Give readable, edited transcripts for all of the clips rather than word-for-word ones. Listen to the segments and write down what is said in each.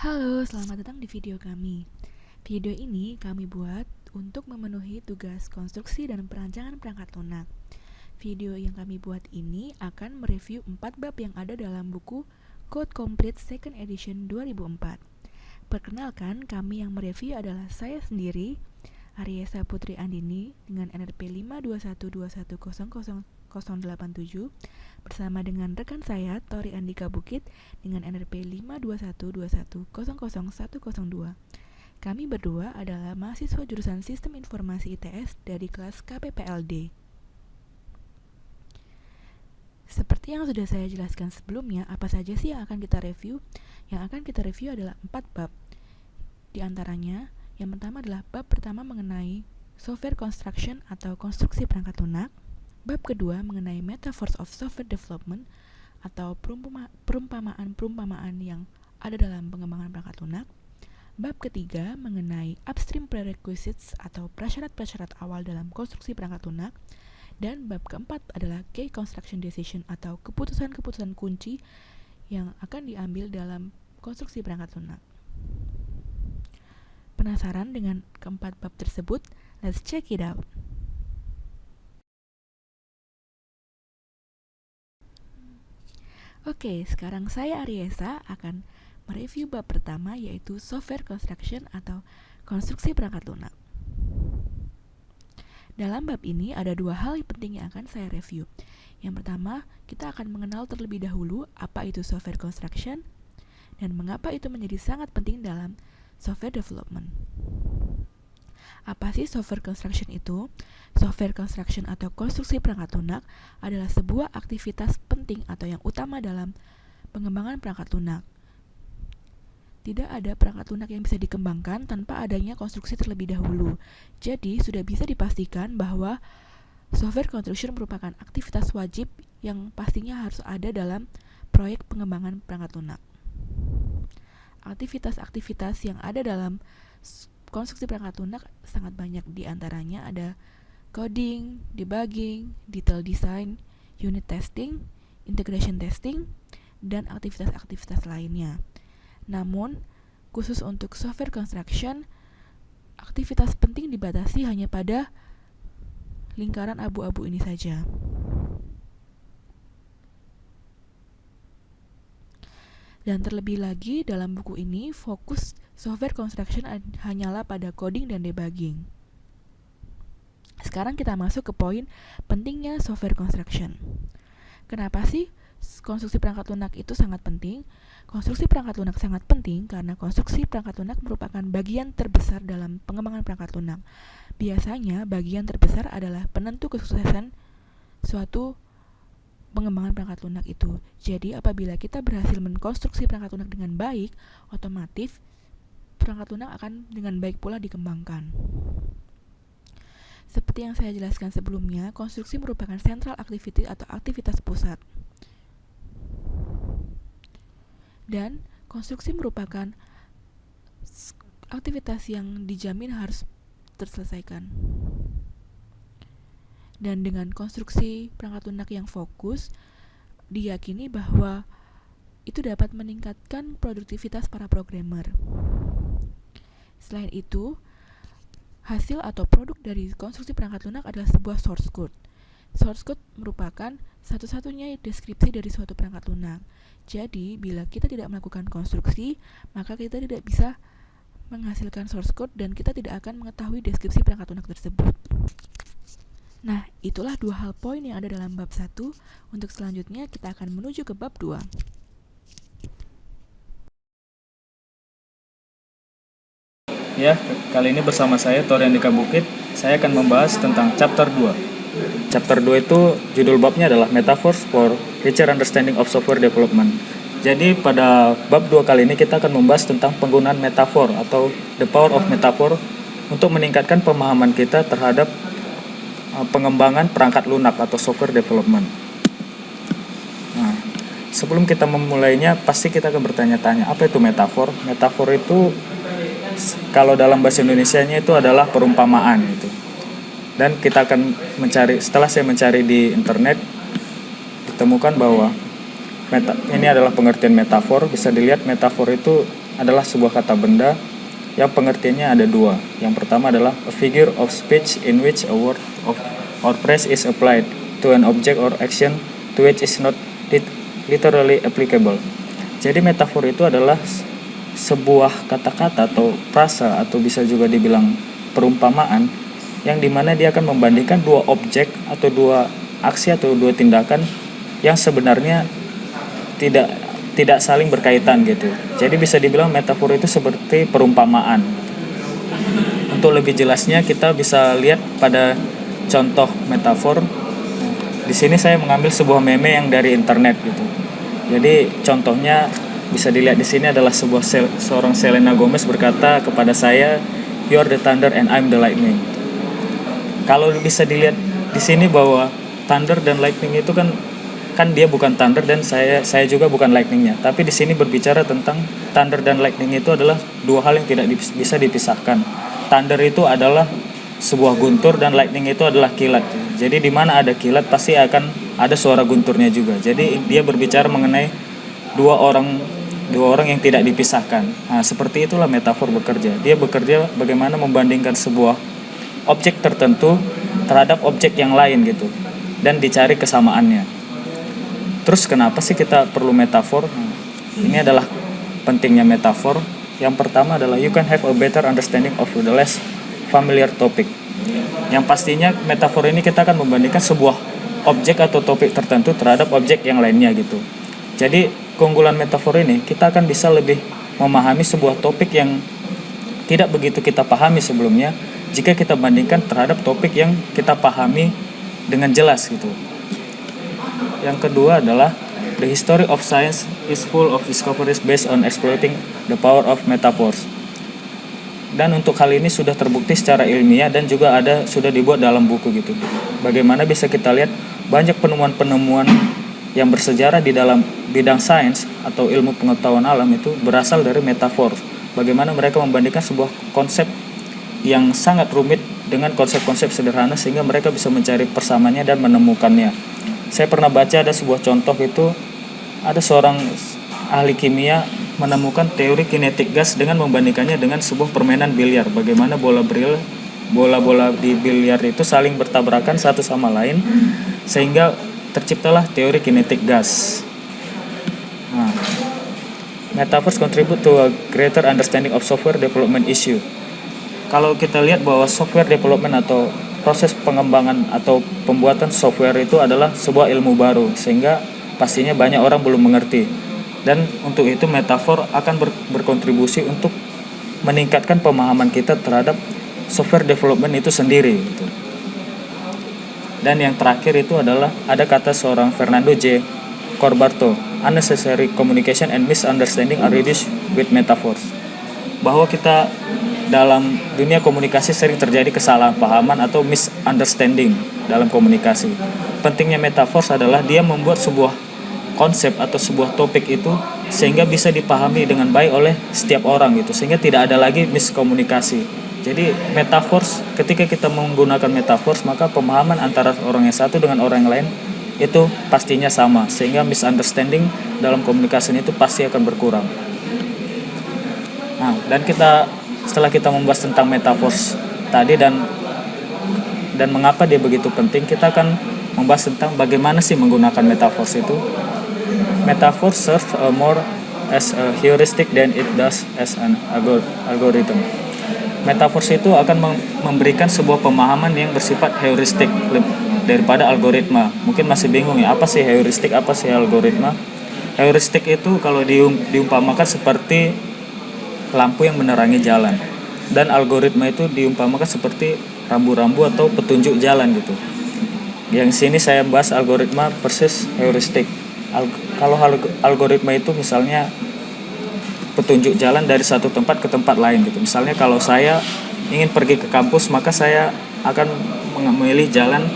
Halo, selamat datang di video kami. Video ini kami buat untuk memenuhi tugas konstruksi dan perancangan perangkat lunak. Video yang kami buat ini akan mereview 4 bab yang ada dalam buku Code Complete Second Edition 2004. Perkenalkan, kami yang mereview adalah saya sendiri, Aryesa Putri Andini dengan NRP 521210087 bersama dengan rekan saya Tori Andika Bukit dengan NRP 52121000102. Kami berdua adalah mahasiswa jurusan Sistem Informasi ITS dari kelas KPPLD. Seperti yang sudah saya jelaskan sebelumnya, apa saja sih yang akan kita review? Yang akan kita review adalah 4 bab. Di antaranya, yang pertama adalah bab pertama mengenai software construction atau konstruksi perangkat lunak. Bab kedua mengenai metaphors of software development atau perumpamaan-perumpamaan yang ada dalam pengembangan perangkat lunak. Bab ketiga mengenai upstream prerequisites atau prasyarat-prasyarat awal dalam konstruksi perangkat lunak. Dan bab keempat adalah key construction decision atau keputusan-keputusan kunci yang akan diambil dalam konstruksi perangkat lunak. Penasaran dengan keempat bab tersebut? Let's check it out. Oke, sekarang saya Aryesa akan mereview bab pertama yaitu software construction atau konstruksi perangkat lunak. Dalam bab ini ada dua hal penting yang akan saya review. Yang pertama, kita akan mengenal terlebih dahulu apa itu software construction dan mengapa itu menjadi sangat penting dalam software development. Apa sih software construction itu? Software construction atau konstruksi perangkat lunak adalah sebuah aktivitas penting atau yang utama dalam pengembangan perangkat lunak. Tidak ada perangkat lunak yang bisa dikembangkan tanpa adanya konstruksi terlebih dahulu. Jadi, sudah bisa dipastikan bahwa software construction merupakan aktivitas wajib yang pastinya harus ada dalam proyek pengembangan perangkat lunak. Aktivitas-aktivitas yang ada dalam konstruksi perangkat lunak sangat banyak, di antaranya ada coding, debugging, detail design, unit testing, integration testing, dan aktivitas-aktivitas lainnya. Namun, khusus untuk software construction, aktivitas penting dibatasi hanya pada lingkaran abu-abu ini saja. Dan terlebih lagi, dalam buku ini, fokus software construction hanyalah pada coding dan debugging. Sekarang kita masuk ke poin pentingnya software construction. Kenapa sih konstruksi perangkat lunak itu sangat penting? Konstruksi perangkat lunak sangat penting karena konstruksi perangkat lunak merupakan bagian terbesar dalam pengembangan perangkat lunak. Biasanya, bagian terbesar adalah penentu kesuksesan suatu pengembangan perangkat lunak itu. Jadi, apabila kita berhasil mengkonstruksi perangkat lunak dengan baik, otomatis perangkat lunak akan dengan baik pula dikembangkan. Seperti yang saya jelaskan sebelumnya, konstruksi merupakan central activity atau aktivitas pusat. Dan konstruksi merupakan aktivitas yang dijamin harus terselesaikan. Dan dengan konstruksi perangkat lunak yang fokus, diyakini bahwa itu dapat meningkatkan produktivitas para programmer. Selain itu, hasil atau produk dari konstruksi perangkat lunak adalah sebuah source code. Source code merupakan satu-satunya deskripsi dari suatu perangkat lunak. Jadi, bila kita tidak melakukan konstruksi, maka kita tidak bisa menghasilkan source code dan kita tidak akan mengetahui deskripsi perangkat lunak tersebut. Nah, itulah dua hal poin yang ada dalam bab 1. Untuk selanjutnya, kita akan menuju ke bab 2. Ya, kali ini bersama saya Tori Andika Bukit. Saya akan membahas tentang chapter 2. Chapter 2 itu judul babnya adalah Metaphors for Richer Understanding of Software Development. Jadi pada bab 2 kali ini kita akan membahas tentang penggunaan metafor atau the power of metaphor untuk meningkatkan pemahaman kita terhadap pengembangan perangkat lunak atau software development. Nah, sebelum kita memulainya, pasti kita akan bertanya-tanya, apa itu metafor? Metafor itu kalau dalam bahasa Indonesianya itu adalah perumpamaan gitu. Dan kita akan mencari, setelah saya mencari di internet, ditemukan bahwa ini adalah pengertian metafor. Bisa dilihat metafor itu adalah sebuah kata benda yang pengertiannya ada dua. Yang pertama adalah a figure of speech in which a word or phrase is applied to an object or action to which is not literally applicable. Jadi metafor itu adalah sebuah kata-kata atau frasa atau bisa juga dibilang perumpamaan yang dimana dia akan membandingkan dua objek atau dua aksi atau dua tindakan yang sebenarnya tidak saling berkaitan gitu. Jadi bisa dibilang metafor itu seperti perumpamaan. Untuk lebih jelasnya kita bisa lihat pada contoh metafor. Di sini saya mengambil sebuah meme yang dari internet gitu. Jadi contohnya bisa dilihat di sini adalah seorang Selena Gomez berkata kepada saya, "You are the thunder and I'm the lightning." Kalau bisa dilihat di sini bahwa thunder dan lightning itu kan dia bukan thunder dan saya juga bukan lightningnya. Tapi di sini berbicara tentang thunder dan lightning itu adalah dua hal yang tidak bisa dipisahkan. Thunder itu adalah sebuah guntur dan lightning itu adalah kilat. Jadi di mana ada kilat pasti akan ada suara gunturnya juga. Jadi dia berbicara mengenai dua orang yang tidak dipisahkan. Nah, seperti itulah metafor bekerja. Dia bekerja bagaimana membandingkan sebuah objek tertentu terhadap objek yang lain gitu dan dicari kesamaannya. Terus kenapa sih kita perlu metafor? Ini adalah pentingnya metafor. Yang pertama adalah you can have a better understanding of the less familiar topic. Yang pastinya metafor ini kita akan membandingkan sebuah objek atau topik tertentu terhadap objek yang lainnya gitu. Jadi keunggulan metafor ini kita akan bisa lebih memahami sebuah topik yang tidak begitu kita pahami sebelumnya jika kita bandingkan terhadap topik yang kita pahami dengan jelas gitu. Yang kedua adalah the history of science is full of discoveries based on exploiting the power of metaphors. Dan untuk hal ini sudah terbukti secara ilmiah dan juga sudah dibuat dalam buku gitu. Bagaimana bisa kita lihat banyak penemuan-penemuan yang bersejarah di dalam bidang sains atau ilmu pengetahuan alam itu berasal dari metafor. Bagaimana mereka membandingkan sebuah konsep yang sangat rumit dengan konsep-konsep sederhana sehingga mereka bisa mencari persamaannya dan menemukannya. Saya pernah baca ada sebuah contoh itu, ada seorang ahli kimia menemukan teori kinetik gas dengan membandingkannya dengan sebuah permainan biliar. Bagaimana bola-bola di biliar itu saling bertabrakan satu sama lain sehingga terciptalah teori kinetik gas. Nah, metaphors contribute to a greater understanding of software development issue. Kalau kita lihat bahwa software development atau proses pengembangan atau pembuatan software itu adalah sebuah ilmu baru sehingga pastinya banyak orang belum mengerti. Dan untuk itu metafor akan berkontribusi untuk meningkatkan pemahaman kita terhadap software development itu sendiri gitu. Dan yang terakhir itu adalah ada kata seorang Fernando J. Corbato, unnecessary communication and misunderstanding are reduced with metaphors. Bahwa kita dalam dunia komunikasi sering terjadi kesalahpahaman atau misunderstanding dalam komunikasi. Pentingnya metafor adalah dia membuat sebuah konsep atau sebuah topik itu sehingga bisa dipahami dengan baik oleh setiap orang gitu, sehingga tidak ada lagi miskomunikasi. Jadi metafor, ketika kita menggunakan metafor, maka pemahaman antara orang yang satu dengan orang yang lain itu pastinya sama, sehingga misunderstanding dalam komunikasi itu pasti akan berkurang. Nah, dan setelah kita membahas tentang metafor tadi dan mengapa dia begitu penting, kita akan membahas tentang bagaimana sih menggunakan metafor itu. Metaphor serve more as a heuristic than it does as an algorithm. Metafor itu akan memberikan sebuah pemahaman yang bersifat heuristik daripada algoritma. Mungkin masih bingung ya, apa sih heuristik, apa sih algoritma? Heuristik itu kalau diumpamakan seperti lampu yang menerangi jalan, dan algoritma itu diumpamakan seperti rambu-rambu atau petunjuk jalan gitu. Yang sini saya bahas algoritma versus heuristik. Kalau algoritma itu misalnya petunjuk jalan dari satu tempat ke tempat lain gitu. Misalnya kalau saya ingin pergi ke kampus, maka saya akan memilih jalan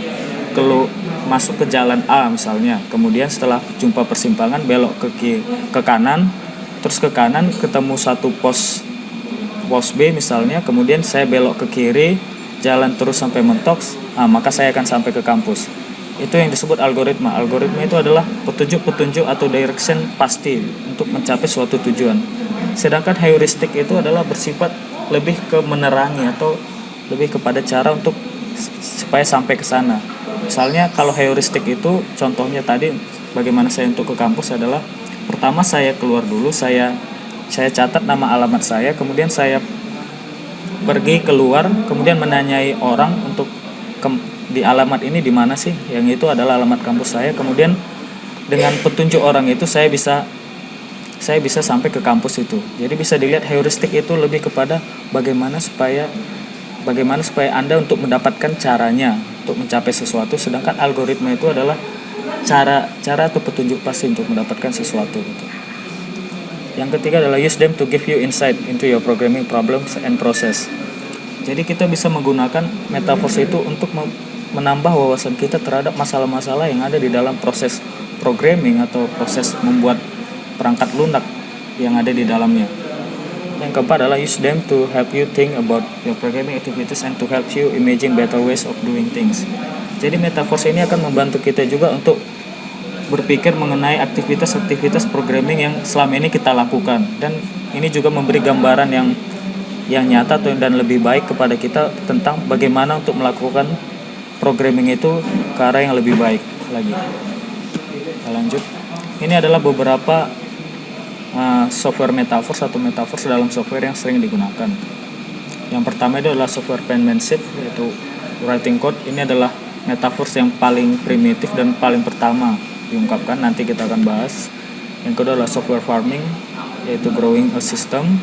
masuk ke jalan A misalnya. Kemudian setelah jumpa persimpangan belok ke kanan. Terus ke kanan ketemu satu pos B misalnya, kemudian saya belok ke kiri, jalan terus sampai mentok, maka saya akan sampai ke kampus. Itu yang disebut algoritma. Algoritma itu adalah petunjuk-petunjuk atau direction pasti untuk mencapai suatu tujuan. Sedangkan heuristik itu adalah bersifat lebih ke menerangi atau lebih kepada cara untuk supaya sampai ke sana. Misalnya kalau heuristik itu contohnya tadi bagaimana saya untuk ke kampus adalah pertama saya keluar dulu, saya catat nama alamat saya, kemudian saya pergi keluar, kemudian menanyai orang untuk di alamat ini di mana sih, yang itu adalah alamat kampus saya. Kemudian dengan petunjuk orang itu saya bisa sampai ke kampus itu. Jadi bisa dilihat heuristik itu lebih kepada bagaimana supaya Anda untuk mendapatkan caranya untuk mencapai sesuatu, sedangkan algoritma itu adalah cara atau petunjuk pasti untuk mendapatkan sesuatu gitu. Yang ketiga adalah use them to give you insight into your programming problems and process. Jadi kita bisa menggunakan metaphors itu untuk menambah wawasan kita terhadap masalah-masalah yang ada di dalam proses programming atau proses membuat perangkat lunak yang ada di dalamnya. Yang keempat adalah use them to help you think about your programming activities and to help you imagine better ways of doing things. Jadi metaphors ini akan membantu kita juga untuk berpikir mengenai aktivitas-aktivitas programming yang selama ini kita lakukan, dan ini juga memberi gambaran yang nyata dan lebih baik kepada kita tentang bagaimana untuk melakukan programming itu ke arah yang lebih baik lagi. Kita lanjut. Ini adalah beberapa software metaphors atau metaphors dalam software yang sering digunakan. Yang pertama itu adalah software penmanship, yaitu writing code. Ini adalah metaphors yang paling primitif dan paling pertama diungkapkan, nanti kita akan bahas. Yang kedua adalah software farming, yaitu growing a system.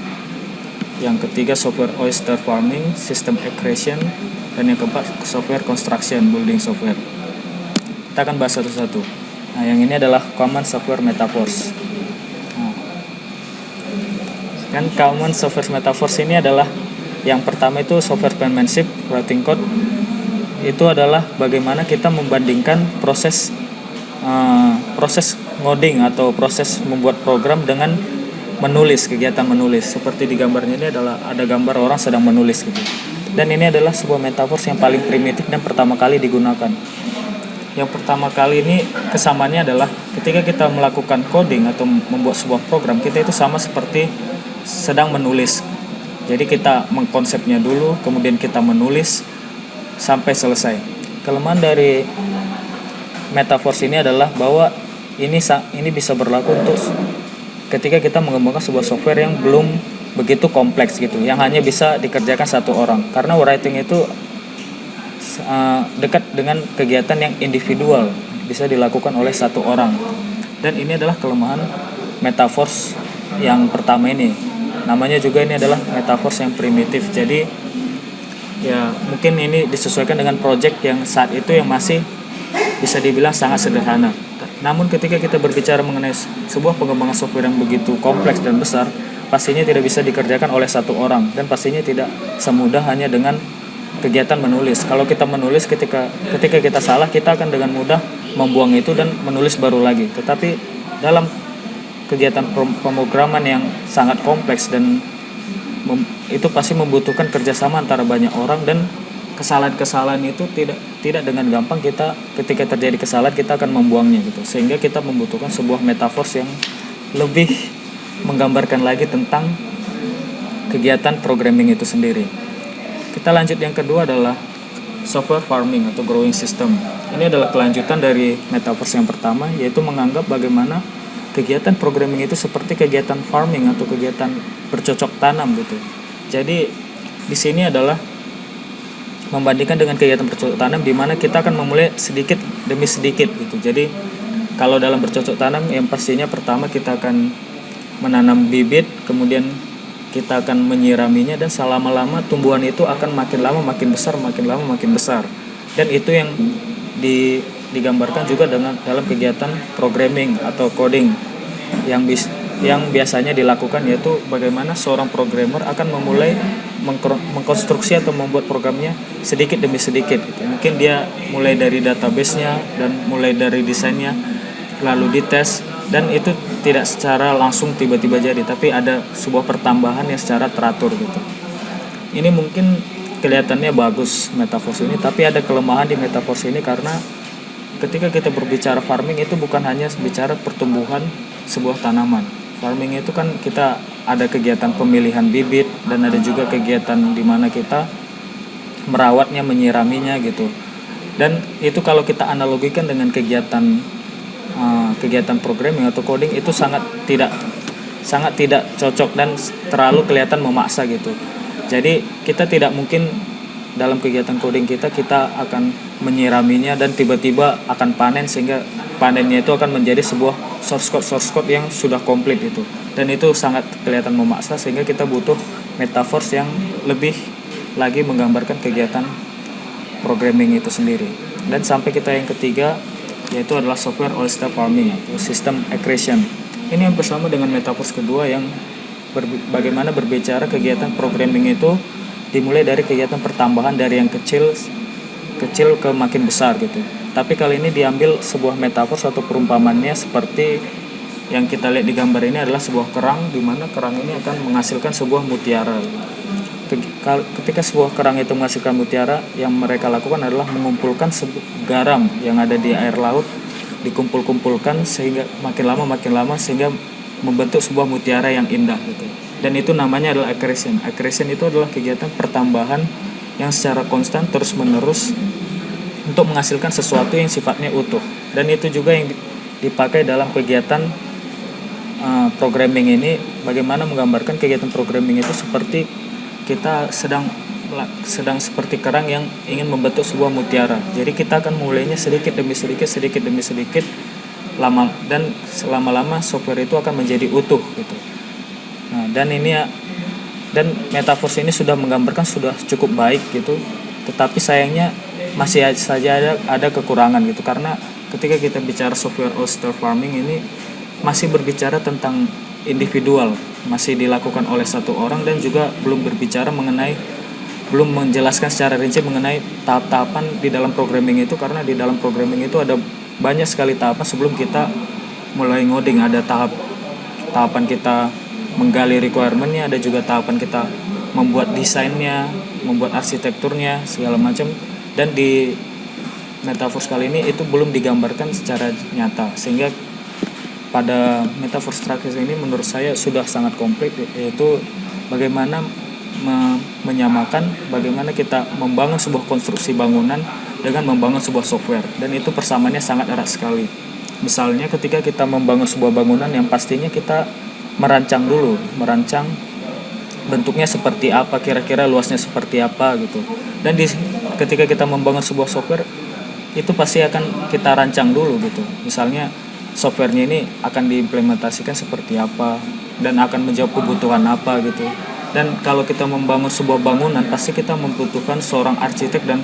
Yang ketiga software oyster farming, system accretion. Dan yang keempat software construction, building software. Kita akan bahas satu-satu. Nah, yang ini adalah common software metaphors. Common software metaphors ini adalah yang pertama itu software penmanship, writing code. Itu adalah bagaimana kita membandingkan proses ngoding atau proses membuat program dengan menulis, kegiatan menulis. Seperti di gambarnya ini adalah ada gambar orang sedang menulis gitu. Dan ini adalah sebuah metaphors yang paling primitif dan pertama kali digunakan. Yang pertama kali ini kesamaannya adalah ketika kita melakukan coding atau membuat sebuah program, kita itu sama seperti sedang menulis. Jadi kita mengkonsepnya dulu, kemudian kita menulis sampai selesai. Kelemahan dari metaphors ini adalah bahwa ini bisa berlaku untuk ketika kita mengembangkan sebuah software yang belum begitu kompleks gitu, yang hanya bisa dikerjakan satu orang. Karena writing itu dekat dengan kegiatan yang individual, bisa dilakukan oleh satu orang. Dan ini adalah kelemahan metaphors yang pertama ini. Namanya juga ini adalah metaphors yang primitif. Jadi ya mungkin ini disesuaikan dengan project yang saat itu yang masih bisa dibilang sangat sederhana. Namun ketika kita berbicara mengenai sebuah pengembangan software yang begitu kompleks dan besar, pastinya tidak bisa dikerjakan oleh satu orang, dan pastinya tidak semudah hanya dengan kegiatan menulis. Kalau kita menulis ketika kita salah, kita akan dengan mudah membuang itu dan menulis baru lagi. Tetapi dalam kegiatan pemrograman yang sangat kompleks dan itu pasti membutuhkan kerjasama antara banyak orang, dan kesalahan-kesalahan itu tidak dengan gampang ketika terjadi kesalahan kita akan membuangnya gitu. Sehingga kita membutuhkan sebuah metaphors yang lebih menggambarkan lagi tentang kegiatan programming itu sendiri. Kita lanjut, yang kedua adalah software farming atau growing system. Ini adalah kelanjutan dari metaphors yang pertama, yaitu menganggap bagaimana kegiatan programming itu seperti kegiatan farming atau kegiatan bercocok tanam gitu. Jadi di sini adalah membandingkan dengan kegiatan bercocok tanam, di mana kita akan memulai sedikit demi sedikit gitu. Jadi kalau dalam bercocok tanam, yang pastinya pertama kita akan menanam bibit, kemudian kita akan menyiraminya, dan selama-lama tumbuhan itu akan makin lama makin besar, makin lama makin besar. Dan itu yang digambarkan juga dalam kegiatan programming atau coding yang biasanya dilakukan, yaitu bagaimana seorang programmer akan memulai mengkonstruksi atau membuat programnya sedikit demi sedikit gitu. Mungkin dia mulai dari database-nya dan mulai dari desainnya, lalu dites, dan itu tidak secara langsung tiba-tiba jadi, tapi ada sebuah pertambahan yang secara teratur gitu. Ini mungkin kelihatannya bagus metaphors ini, tapi ada kelemahan di metaphors ini, karena ketika kita berbicara farming itu bukan hanya bicara pertumbuhan sebuah tanaman. Farming itu kan kita ada kegiatan pemilihan bibit dan ada juga kegiatan di mana kita merawatnya, menyiraminya gitu. Dan itu kalau kita analogikan dengan kegiatan programming atau coding itu sangat tidak cocok dan terlalu kelihatan memaksa gitu. Jadi kita tidak mungkin dalam kegiatan coding kita akan menyiraminya dan tiba-tiba akan panen, sehingga panennya itu akan menjadi sebuah source code yang sudah komplit itu. Dan itu sangat kelihatan memaksa, sehingga kita butuh metaphors yang lebih lagi menggambarkan kegiatan programming itu sendiri. Dan sampai kita yang ketiga, yaitu adalah software all-star farming atau system accretion. Ini yang bersama dengan metaphors kedua yang bagaimana berbicara kegiatan programming itu dimulai dari kegiatan pertambahan dari yang kecil ke makin besar gitu. Tapi kali ini diambil sebuah metafor atau perumpamannya seperti yang kita lihat di gambar ini adalah sebuah kerang, di mana kerang ini akan menghasilkan sebuah mutiara. Ketika sebuah kerang itu menghasilkan mutiara, yang mereka lakukan adalah mengumpulkan garam yang ada di air laut, dikumpul-kumpulkan sehingga makin lama sehingga membentuk sebuah mutiara yang indah gitu. Dan itu namanya adalah accretion. Accretion itu adalah kegiatan pertambahan yang secara konstan terus-menerus untuk menghasilkan sesuatu yang sifatnya utuh. Dan itu juga yang dipakai dalam kegiatan programming ini. Bagaimana menggambarkan kegiatan programming itu seperti kita sedang seperti kerang yang ingin membentuk sebuah mutiara. Jadi kita akan mulainya sedikit demi sedikit lama, dan selama-lama software itu akan menjadi utuh gitu. Nah, dan metafor ini sudah menggambarkan sudah cukup baik gitu, tetapi sayangnya masih saja ada kekurangan gitu, karena ketika kita bicara software all-star farming ini masih berbicara tentang individual, masih dilakukan oleh satu orang, dan juga belum menjelaskan secara rinci mengenai tahap-tahapan di dalam programming itu, karena di dalam programming itu ada banyak sekali tahapan sebelum kita mulai ngoding. Ada tahapan kita menggali requirement-nya, ada juga tahapan kita membuat desainnya, membuat arsitekturnya, segala macam. Dan di metafor kali ini itu belum digambarkan secara nyata, sehingga pada metafor structure ini menurut saya sudah sangat komplit, yaitu bagaimana menyamakan bagaimana kita membangun sebuah konstruksi bangunan dengan membangun sebuah software, dan itu persamaannya sangat erat sekali. Misalnya ketika kita membangun sebuah bangunan, yang pastinya kita merancang bentuknya seperti apa, kira-kira luasnya seperti apa gitu. Dan ketika kita membangun sebuah software itu pasti akan kita rancang dulu gitu. Misalnya softwarenya ini akan diimplementasikan seperti apa dan akan menjawab kebutuhan apa gitu. Dan kalau kita membangun sebuah bangunan, pasti kita membutuhkan seorang arsitek dan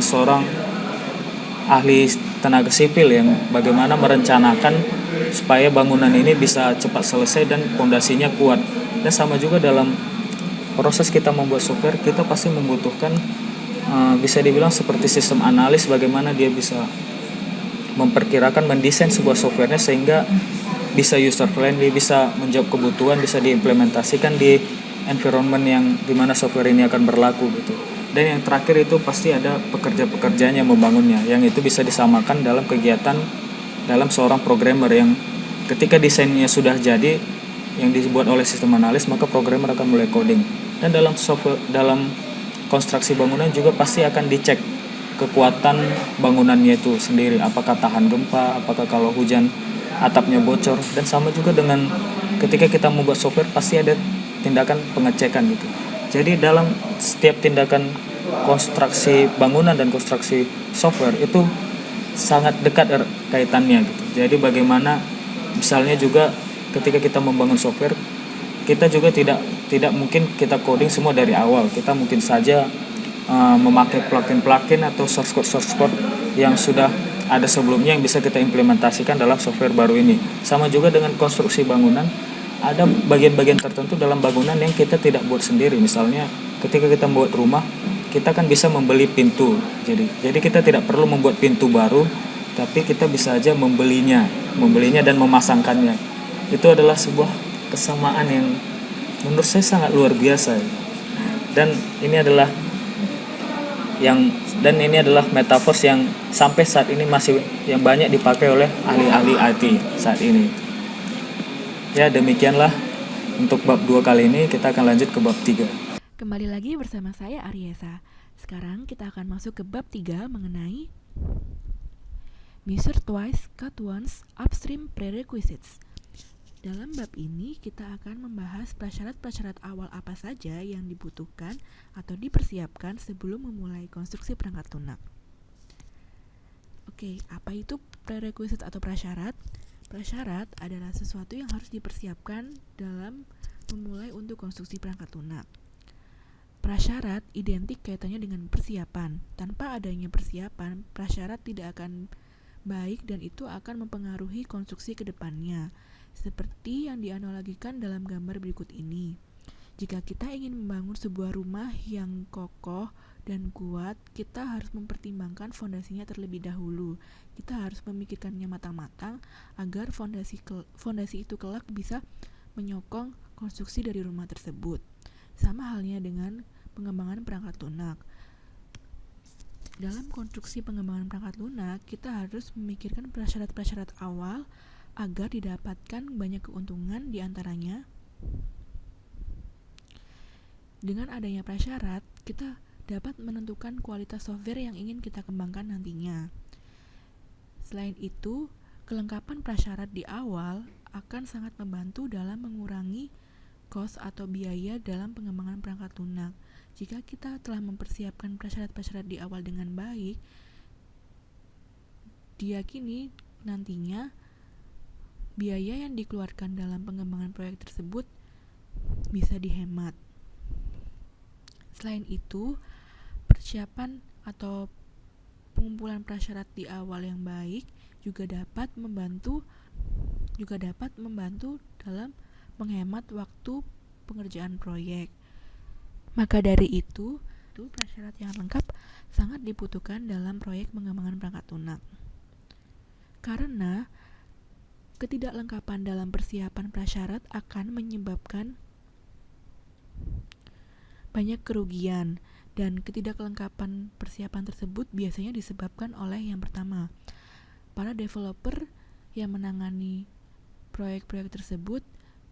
seorang ahli tenaga sipil yang bagaimana merencanakan supaya bangunan ini bisa cepat selesai dan fondasinya kuat. Dan sama juga dalam proses kita membuat software, kita pasti membutuhkan bisa dibilang seperti sistem analis, bagaimana dia bisa memperkirakan, mendesain sebuah softwarenya sehingga bisa user friendly, bisa menjawab kebutuhan, bisa diimplementasikan di environment yang dimana software ini akan berlaku gitu. Dan yang terakhir itu pasti ada pekerja-pekerjaan yang membangunnya, yang itu bisa disamakan dalam kegiatan dalam seorang programmer, yang ketika desainnya sudah jadi yang dibuat oleh sistem analis, maka programmer akan mulai coding. Dan dalam konstruksi bangunan juga pasti akan dicek kekuatan bangunannya itu sendiri, apakah tahan gempa, apakah kalau hujan atapnya bocor. Dan sama juga dengan ketika kita membuat software, pasti ada tindakan pengecekan gitu. Jadi dalam setiap tindakan konstruksi bangunan dan konstruksi software itu sangat dekat kaitannya gitu. Jadi bagaimana misalnya juga ketika kita membangun software, kita juga tidak mungkin kita coding semua dari awal. Kita mungkin saja memakai plugin atau source code yang sudah ada sebelumnya yang bisa kita implementasikan dalam software baru ini. Sama juga dengan konstruksi bangunan, ada bagian-bagian tertentu dalam bangunan yang kita tidak buat sendiri. Misalnya ketika kita membuat rumah, kita kan bisa membeli pintu. Jadi kita tidak perlu membuat pintu baru, tapi kita bisa aja membelinya dan memasangkannya. Itu adalah sebuah kesamaan yang menurut saya sangat luar biasa. Dan ini adalah metafor yang sampai saat ini masih yang banyak dipakai oleh ahli-ahli IT saat ini. Ya, demikianlah untuk bab 2 kali ini. Kita akan lanjut ke bab 3. Kembali lagi bersama saya Ariesa. Sekarang kita akan masuk ke bab 3 mengenai Measure Twice, Cut Once, Upstream Prerequisites. Dalam bab ini kita akan membahas prasyarat-prasyarat awal apa saja yang dibutuhkan atau dipersiapkan sebelum memulai konstruksi perangkat lunak. Oke, apa itu prerequisite atau prasyarat? Prasyarat adalah sesuatu yang harus dipersiapkan dalam memulai untuk konstruksi perangkat lunak. Prasyarat identik kaitannya dengan persiapan. Tanpa adanya persiapan, prasyarat tidak akan baik dan itu akan mempengaruhi konstruksi ke depannya. Seperti yang dianalogikan dalam gambar berikut ini. Jika kita ingin membangun sebuah rumah yang kokoh dan kuat, kita harus mempertimbangkan fondasinya terlebih dahulu. Kita harus memikirkannya matang-matang agar fondasi itu kelak bisa menyokong konstruksi dari rumah tersebut. Sama halnya dengan pengembangan perangkat lunak. Dalam konstruksi pengembangan perangkat lunak, kita harus memikirkan prasyarat-prasyarat awal agar didapatkan banyak keuntungan di antaranya. Dengan adanya prasyarat, kita dapat menentukan kualitas software yang ingin kita kembangkan nantinya. Selain itu, kelengkapan prasyarat di awal akan sangat membantu dalam mengurangi cost atau biaya dalam pengembangan perangkat lunak. Jika kita telah mempersiapkan prasyarat-prasyarat di awal dengan baik, diyakini nantinya biaya yang dikeluarkan dalam pengembangan proyek tersebut bisa dihemat. Selain itu, persiapan atau pengumpulan prasyarat di awal yang baik juga dapat membantu dalam menghemat waktu pengerjaan proyek. Maka dari itu prasyarat yang lengkap sangat dibutuhkan dalam proyek pengembangan perangkat lunak. Karena ketidaklengkapan dalam persiapan prasyarat akan menyebabkan banyak kerugian, dan ketidaklengkapan persiapan tersebut biasanya disebabkan oleh yang pertama, para developer yang menangani proyek-proyek tersebut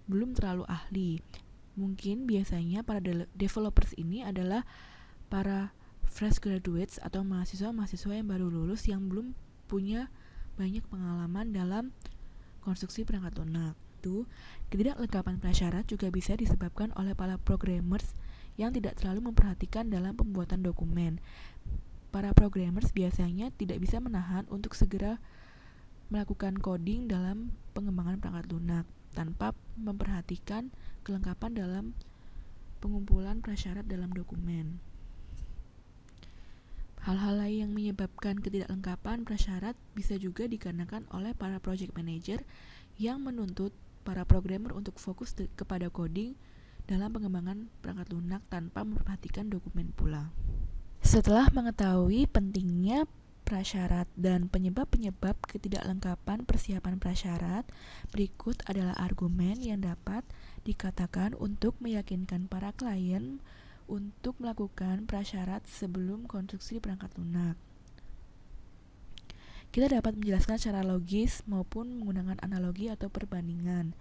belum terlalu ahli. Mungkin biasanya para developers ini adalah para fresh graduates atau mahasiswa-mahasiswa yang baru lulus yang belum punya banyak pengalaman dalam konstruksi perangkat lunak. Ketidaklengkapan prasyarat juga bisa disebabkan oleh para programmers yang tidak terlalu memperhatikan dalam pembuatan dokumen. Para programmers biasanya tidak bisa menahan untuk segera melakukan coding dalam pengembangan perangkat lunak tanpa memperhatikan kelengkapan dalam pengumpulan prasyarat dalam dokumen. Hal-hal lain yang menyebabkan ketidaklengkapan prasyarat bisa juga dikarenakan oleh para project manager yang menuntut para programmer untuk fokus kepada coding dalam pengembangan perangkat lunak tanpa memperhatikan dokumen pula. Setelah mengetahui pentingnya prasyarat dan penyebab-penyebab ketidaklengkapan persiapan prasyarat, berikut adalah argumen yang dapat dikatakan untuk meyakinkan para klien untuk melakukan prasyarat sebelum konstruksi perangkat lunak. Kita dapat menjelaskan secara logis maupun menggunakan analogi atau perbandingan.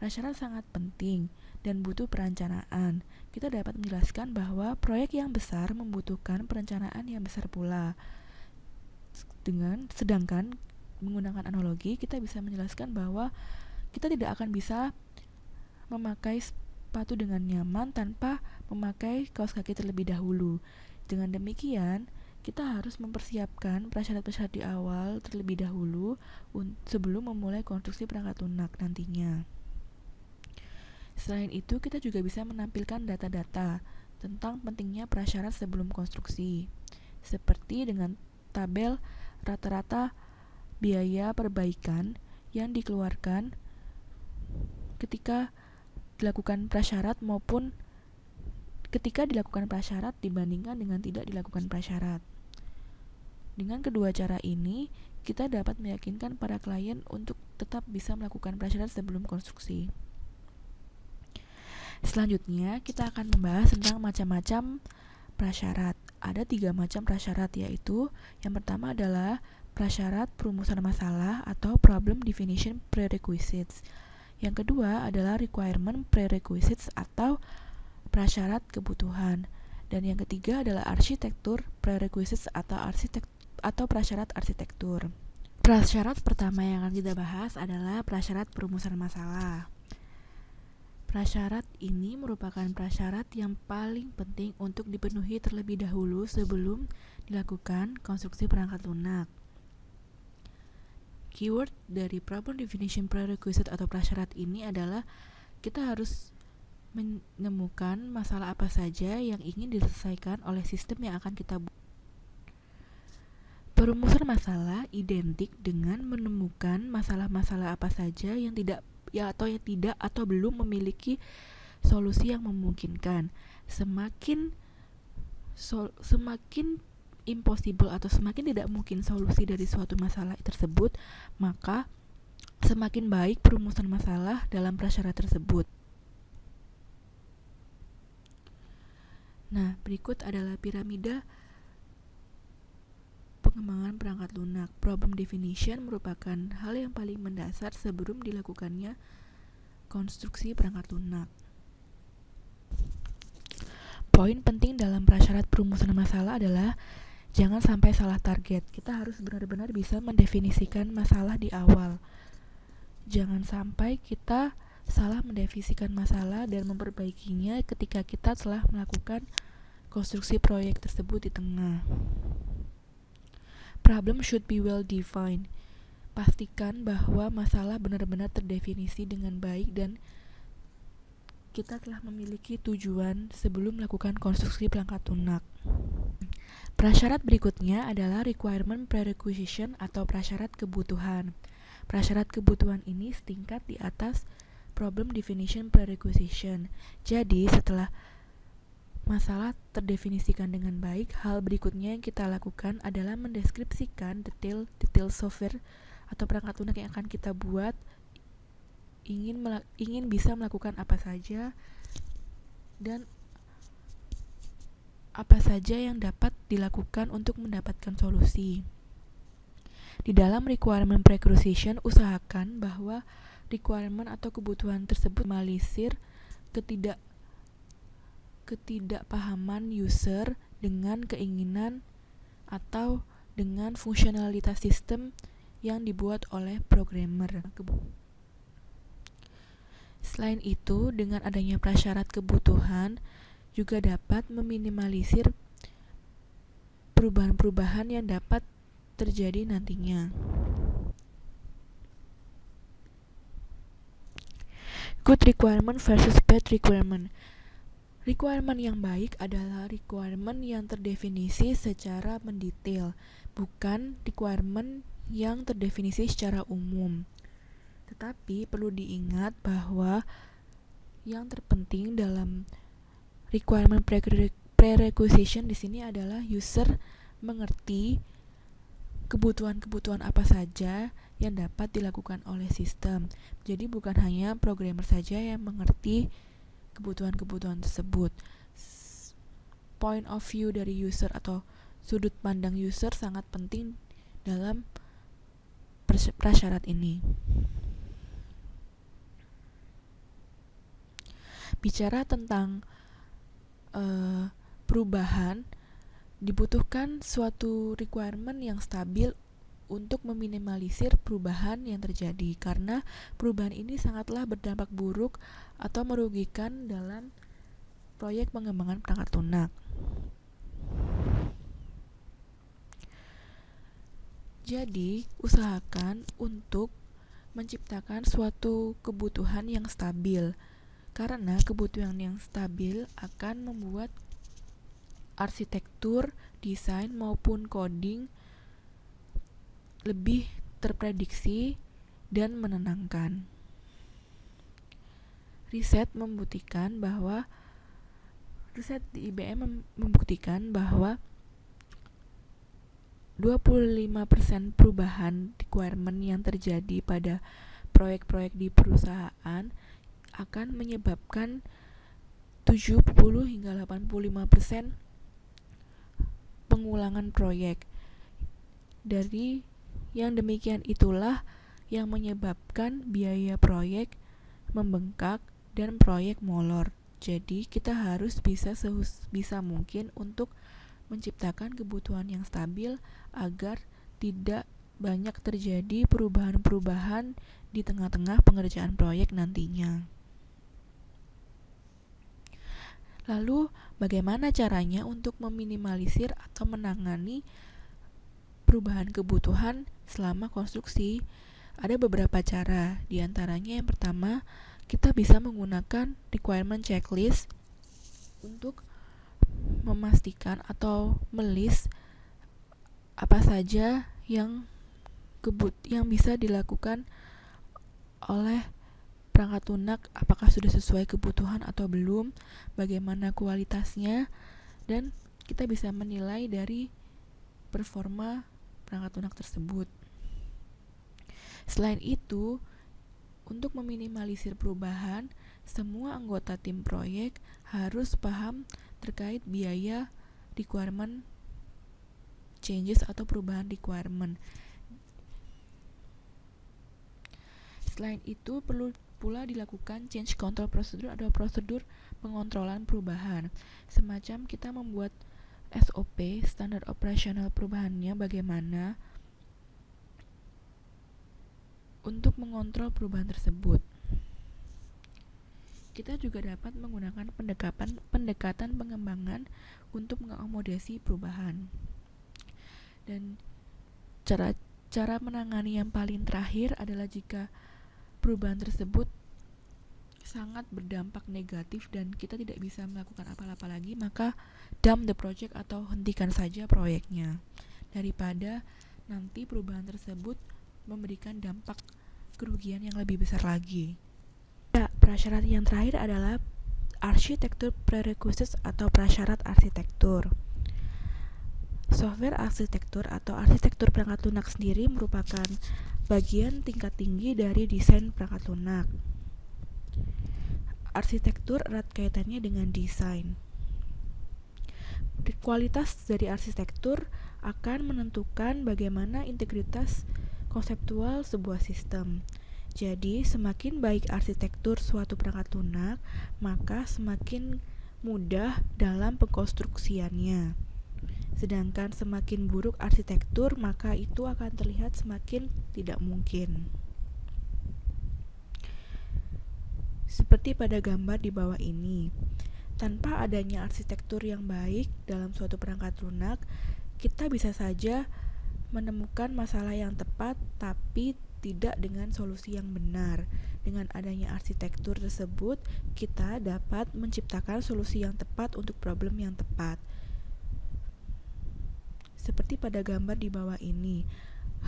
Prasyarat sangat penting dan butuh perencanaan. Kita dapat menjelaskan bahwa proyek yang besar membutuhkan perencanaan yang besar pula. Sedangkan menggunakan analogi, kita bisa menjelaskan bahwa kita tidak akan bisa memakai sepatu dengan nyaman tanpa memakai kaos kaki terlebih dahulu. Dengan demikian, kita harus mempersiapkan prasyarat-prasyarat di awal terlebih dahulu sebelum memulai konstruksi perangkat lunak nantinya. Selain itu, kita juga bisa menampilkan data-data tentang pentingnya prasyarat sebelum konstruksi, seperti dengan tabel rata-rata biaya perbaikan yang dikeluarkan ketika dilakukan prasyarat maupun ketika dilakukan prasyarat dibandingkan dengan tidak dilakukan prasyarat. Dengan kedua cara ini, kita dapat meyakinkan para klien untuk tetap bisa melakukan prasyarat sebelum konstruksi. Selanjutnya, kita akan membahas tentang macam-macam prasyarat. Ada 3 macam prasyarat, yaitu yang pertama adalah prasyarat perumusan masalah atau Problem Definition Prerequisites. Yang kedua adalah requirement prerequisites atau prasyarat kebutuhan. Dan yang ketiga adalah arsitektur prerequisites atau prasyarat arsitektur. Prasyarat pertama yang akan kita bahas adalah prasyarat perumusan masalah. Prasyarat ini merupakan prasyarat yang paling penting untuk dipenuhi terlebih dahulu sebelum dilakukan konstruksi perangkat lunak. Keyword dari problem definition prerequisite atau prasyarat ini adalah kita harus menemukan masalah apa saja yang ingin diselesaikan oleh sistem yang akan kita buat. Perumusan masalah identik dengan menemukan masalah-masalah apa saja yang tidak atau belum memiliki solusi yang memungkinkan. Semakin impossible atau semakin tidak mungkin solusi dari suatu masalah tersebut, maka semakin baik perumusan masalah dalam prasyarat tersebut. Nah, berikut adalah piramida pengembangan perangkat lunak. Problem definition merupakan hal yang paling mendasar sebelum dilakukannya konstruksi perangkat lunak. Poin penting dalam prasyarat perumusan masalah adalah jangan sampai salah target. Kita harus benar-benar bisa mendefinisikan masalah di awal. Jangan sampai kita salah mendefinisikan masalah dan memperbaikinya ketika kita telah melakukan konstruksi proyek tersebut di tengah. Problem should be well defined. Pastikan bahwa masalah benar-benar terdefinisi dengan baik dan kita telah memiliki tujuan sebelum melakukan konstruksi perangkat lunak. Prasyarat berikutnya adalah requirement prerequisition atau prasyarat kebutuhan. Prasyarat kebutuhan ini setingkat di atas problem definition prerequisition. Jadi setelah masalah terdefinisikan dengan baik, hal berikutnya yang kita lakukan adalah mendeskripsikan detail software atau perangkat lunak yang akan kita buat, ingin bisa melakukan apa saja dan apa saja yang dapat dilakukan untuk mendapatkan solusi. Di dalam requirement prerequisition, usahakan bahwa requirement atau kebutuhan tersebut minimalisir ketidakpahaman user dengan keinginan atau dengan fungsionalitas sistem yang dibuat oleh programmer. Selain itu, dengan adanya prasyarat kebutuhan juga dapat meminimalisir perubahan-perubahan yang dapat terjadi nantinya. Good requirement versus bad requirement. Requirement yang baik adalah requirement yang terdefinisi secara mendetail, bukan requirement yang terdefinisi secara umum. Tetapi perlu diingat bahwa yang terpenting dalam requirement prerequisition di sini adalah user mengerti kebutuhan-kebutuhan apa saja yang dapat dilakukan oleh sistem. Jadi bukan hanya programmer saja yang mengerti kebutuhan-kebutuhan tersebut. Point of view dari user atau sudut pandang user sangat penting dalam prasyarat ini. Bicara tentang perubahan, dibutuhkan suatu requirement yang stabil untuk meminimalisir perubahan yang terjadi, karena perubahan ini sangatlah berdampak buruk atau merugikan dalam proyek pengembangan perangkat lunak. Jadi, usahakan untuk menciptakan suatu kebutuhan yang stabil, karena kebutuhan yang stabil akan membuat arsitektur, desain maupun coding lebih terprediksi dan menenangkan. Riset di IBM membuktikan bahwa 25% perubahan requirement yang terjadi pada proyek-proyek di perusahaan akan menyebabkan 70 hingga 85% pengulangan proyek. Dari yang demikian itulah yang menyebabkan biaya proyek membengkak, dan proyek molor. Jadi kita harus bisa mungkin untuk menciptakan kebutuhan yang stabil agar tidak banyak terjadi perubahan-perubahan di tengah-tengah pengerjaan proyek nantinya. Lalu, bagaimana caranya untuk meminimalisir atau menangani perubahan kebutuhan selama konstruksi? Ada beberapa cara, di antaranya yang pertama, kita bisa menggunakan requirement checklist untuk memastikan atau melist apa saja yang bisa dilakukan oleh perangkat lunak, apakah sudah sesuai kebutuhan atau belum, bagaimana kualitasnya, dan kita bisa menilai dari performa perangkat lunak tersebut. Selain itu, untuk meminimalisir perubahan, semua anggota tim proyek harus paham terkait biaya requirement changes atau perubahan requirement. Selain itu, perlu pula dilakukan change control procedure atau prosedur pengontrolan perubahan. Semacam kita membuat SOP, standar operasional perubahannya bagaimana untuk mengontrol perubahan tersebut. Kita juga dapat menggunakan pendekatan pengembangan untuk mengakomodasi perubahan. Dan cara menangani yang paling terakhir adalah jika perubahan tersebut sangat berdampak negatif dan kita tidak bisa melakukan apa-apa lagi, maka dump the project atau hentikan saja proyeknya, daripada nanti perubahan tersebut memberikan dampak kerugian yang lebih besar lagi. Prasyarat yang terakhir adalah arsitektur prerequisites atau prasyarat arsitektur. Software arsitektur atau arsitektur perangkat lunak sendiri merupakan bagian tingkat tinggi dari desain perangkat lunak. Arsitektur erat kaitannya dengan desain. Kualitas dari arsitektur akan menentukan bagaimana integritas konseptual sebuah sistem. Jadi, semakin baik arsitektur suatu perangkat lunak, maka semakin mudah dalam pengkonstruksiannya. Sedangkan semakin buruk arsitektur, maka itu akan terlihat semakin tidak mungkin. Seperti pada gambar di bawah ini, tanpa adanya arsitektur yang baik dalam suatu perangkat lunak, kita bisa saja menemukan masalah yang tepat tapi tidak dengan solusi yang benar. Dengan adanya arsitektur tersebut, kita dapat menciptakan solusi yang tepat untuk problem yang tepat. Seperti pada gambar di bawah ini,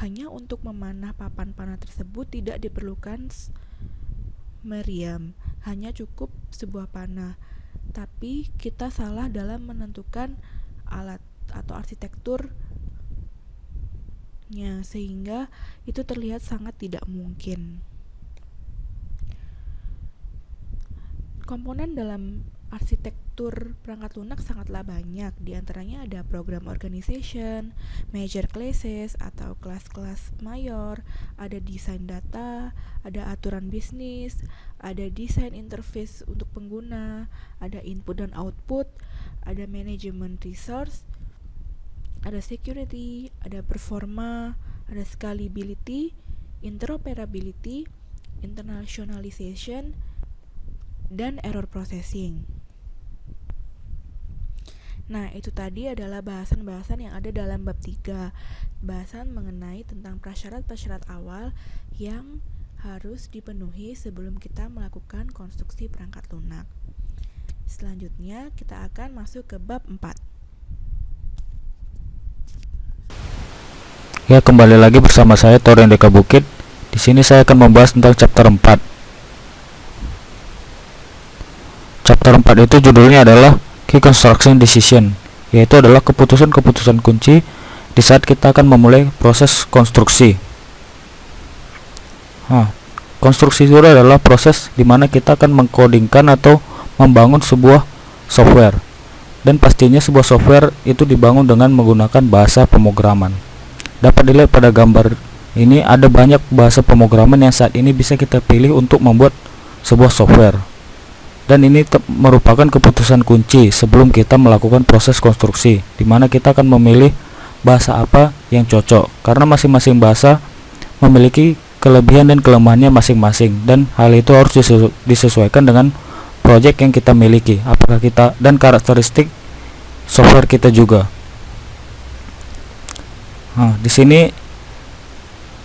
hanya untuk memanah papan panah tersebut tidak diperlukan meriam, hanya cukup sebuah panah. Tapi kita salah dalam menentukan alat atau arsitekturnya, sehingga itu terlihat sangat tidak mungkin. Komponen dalam arsitektur perangkat lunak sangatlah banyak. Di antaranya ada program organization, major classes atau kelas-kelas mayor, ada desain data, ada aturan bisnis, ada desain interface untuk pengguna, ada input dan output, ada management resource, ada security, ada performa, ada scalability, interoperability, internationalization, dan error processing. Nah, itu tadi adalah bahasan-bahasan yang ada dalam bab 3, bahasan mengenai tentang prasyarat-prasyarat awal yang harus dipenuhi sebelum kita melakukan konstruksi perangkat lunak. Selanjutnya, kita akan masuk ke bab 4. Ya, kembali lagi bersama saya Torian Deka Bukit. Di sini saya akan membahas tentang chapter 4. Chapter 4 itu judulnya adalah Key Construction Decision, yaitu adalah keputusan-keputusan kunci di saat kita akan memulai proses konstruksi. Konstruksi itu adalah proses di mana kita akan mengkodingkan atau membangun sebuah software. Dan pastinya sebuah software itu dibangun dengan menggunakan bahasa pemrograman. Dapat dilihat pada gambar ini ada banyak bahasa pemrograman yang saat ini bisa kita pilih untuk membuat sebuah software. Dan ini merupakan keputusan kunci sebelum kita melakukan proses konstruksi, di mana kita akan memilih bahasa apa yang cocok, karena masing-masing bahasa memiliki kelebihan dan kelemahannya masing-masing, dan hal itu harus disesuaikan dengan project yang kita miliki, apakah kita dan karakteristik software kita juga. Nah, di sini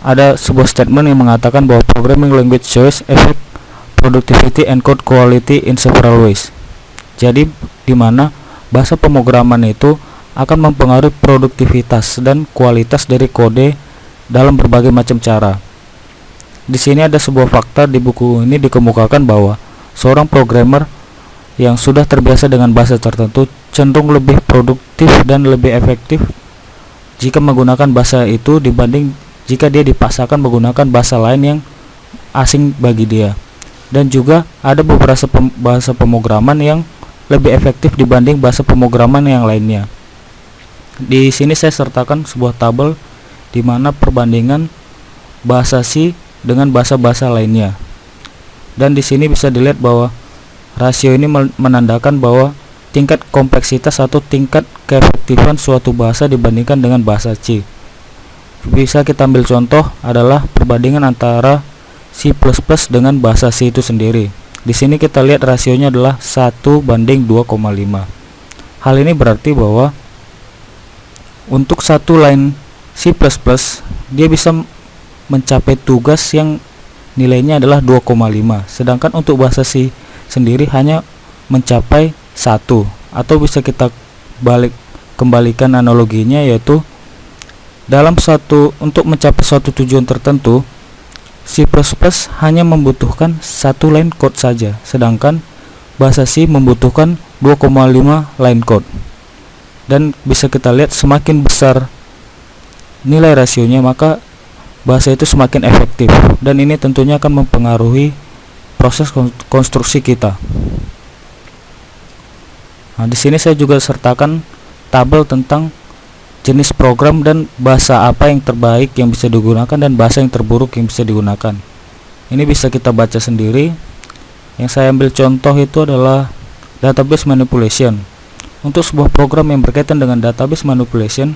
ada sebuah statement yang mengatakan bahwa programming language choice affect productivity and code quality in several ways. Jadi di mana bahasa pemrograman itu akan mempengaruhi produktivitas dan kualitas dari kode dalam berbagai macam cara. Di sini ada sebuah fakta di buku ini dikemukakan bahwa seorang programmer yang sudah terbiasa dengan bahasa tertentu cenderung lebih produktif dan lebih efektif jika menggunakan bahasa itu dibanding jika dia dipaksakan menggunakan bahasa lain yang asing bagi dia. Dan juga ada beberapa bahasa pemrograman yang lebih efektif dibanding bahasa pemrograman yang lainnya. Di sini saya sertakan sebuah tabel di mana perbandingan bahasa C dengan bahasa-bahasa lainnya. Dan di sini bisa dilihat bahwa rasio ini menandakan bahwa tingkat kompleksitas atau tingkat keefektifan suatu bahasa dibandingkan dengan bahasa C. Bisa kita ambil contoh adalah perbandingan antara C++ dengan bahasa C itu sendiri. Di sini kita lihat rasionya adalah 1:2,5. Hal ini berarti bahwa untuk satu line C++ dia bisa mencapai tugas yang nilainya adalah 2,5, sedangkan untuk bahasa C sendiri hanya mencapai 1. Atau bisa kita kembalikan analoginya, yaitu untuk mencapai suatu tujuan tertentu, C++ hanya membutuhkan satu line code saja, sedangkan bahasa C membutuhkan 2,5 line code. Dan bisa kita lihat semakin besar nilai rasionya, maka bahasa itu semakin efektif, dan ini tentunya akan mempengaruhi proses konstruksi kita. Nah, di sini saya juga sertakan tabel tentang jenis program dan bahasa apa yang terbaik yang bisa digunakan dan bahasa yang terburuk yang bisa digunakan. Ini bisa kita baca sendiri. Yang saya ambil contoh itu adalah database manipulation. Untuk sebuah program yang berkaitan dengan database manipulation,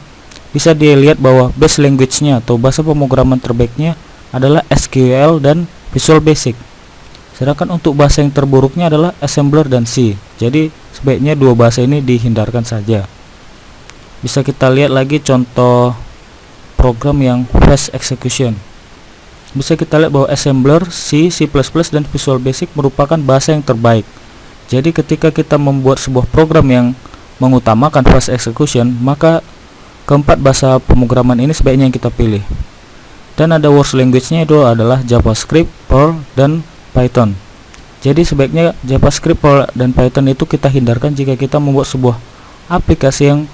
bisa dilihat bahwa base language-nya atau bahasa pemrograman terbaiknya adalah SQL dan Visual Basic. Sedangkan untuk bahasa yang terburuknya adalah assembler dan C. Jadi sebaiknya dua bahasa ini dihindarkan saja. Bisa kita lihat lagi contoh program yang fast execution. Bisa kita lihat bahwa assembler, C, C++ dan Visual Basic merupakan bahasa yang terbaik. Jadi ketika kita membuat sebuah program yang mengutamakan fast execution, maka keempat bahasa pemrograman ini sebaiknya yang kita pilih. Dan ada worst language-nya itu adalah JavaScript, Perl, dan Python. Jadi sebaiknya JavaScript, Perl, dan Python itu kita hindarkan jika kita membuat sebuah aplikasi yang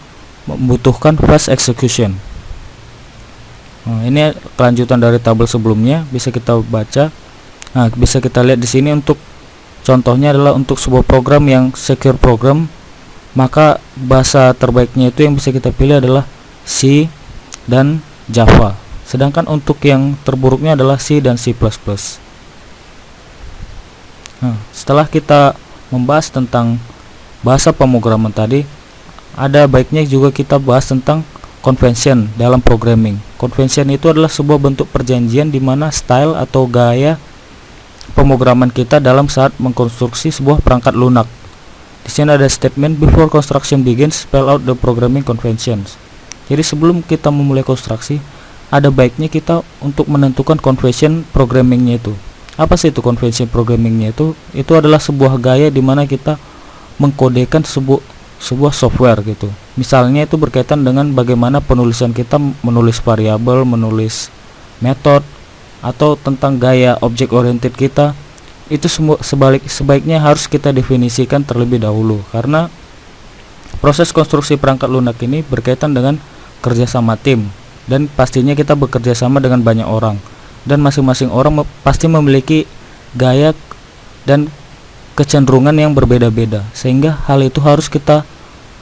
membutuhkan fast execution. Nah, ini kelanjutan dari tabel sebelumnya, bisa kita baca. Nah, bisa kita lihat di sini untuk contohnya adalah untuk sebuah program yang secure program, maka bahasa terbaiknya itu yang bisa kita pilih adalah C dan Java. Sedangkan untuk yang terburuknya adalah C dan C++. Nah, setelah kita membahas tentang bahasa pemrograman tadi, ada baiknya juga kita bahas tentang convention dalam programming. Convention itu adalah sebuah bentuk perjanjian di mana style atau gaya pemrograman kita dalam saat mengkonstruksi sebuah perangkat lunak. Di sini ada statement before construction begins, spell out the programming conventions. Jadi sebelum kita memulai konstruksi, ada baiknya kita untuk menentukan convention programmingnya itu. Apa sih itu convention programmingnya itu? Itu adalah sebuah gaya di mana kita mengkodekan sebuah software gitu. Misalnya itu berkaitan dengan bagaimana penulisan kita menulis variabel, menulis metode, atau tentang gaya object oriented kita. Itu sebaiknya harus kita definisikan terlebih dahulu, karena proses konstruksi perangkat lunak ini berkaitan dengan kerjasama tim, dan pastinya kita bekerja sama dengan banyak orang, dan masing-masing orang pasti memiliki gaya dan kecenderungan yang berbeda-beda, sehingga hal itu harus kita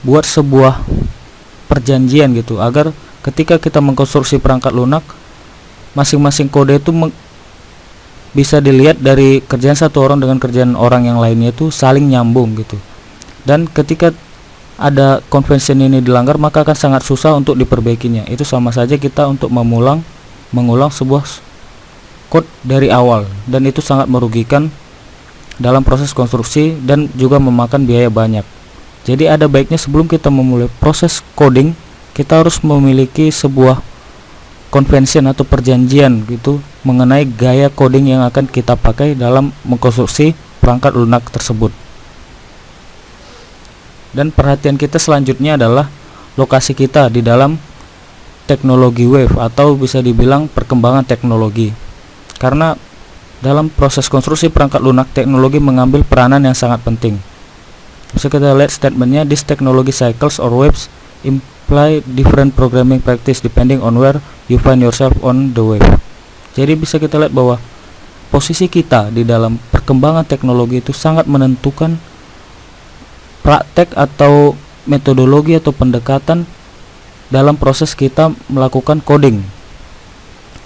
buat sebuah perjanjian gitu, agar ketika kita mengkonstruksi perangkat lunak, masing-masing kode itu bisa dilihat dari kerjaan satu orang dengan kerjaan orang yang lainnya itu saling nyambung gitu. Dan ketika ada convention ini dilanggar, maka akan sangat susah untuk diperbaikinya. Itu sama saja kita untuk mengulang sebuah code dari awal, dan itu sangat merugikan dalam proses konstruksi dan juga memakan biaya banyak. Jadi ada baiknya sebelum kita memulai proses coding, kita harus memiliki sebuah convention atau perjanjian gitu mengenai gaya coding yang akan kita pakai dalam mengkonstruksi perangkat lunak tersebut. Dan perhatian kita selanjutnya adalah lokasi kita di dalam teknologi wave, atau bisa dibilang perkembangan teknologi. Karena dalam proses konstruksi perangkat lunak, teknologi mengambil peranan yang sangat penting. Bisa kita lihat statementnya, this technology cycles or waves imply different programming practice depending on where you find yourself on the wave. Jadi bisa kita lihat bahwa posisi kita di dalam perkembangan teknologi itu sangat menentukan praktek atau metodologi atau pendekatan dalam proses kita melakukan coding.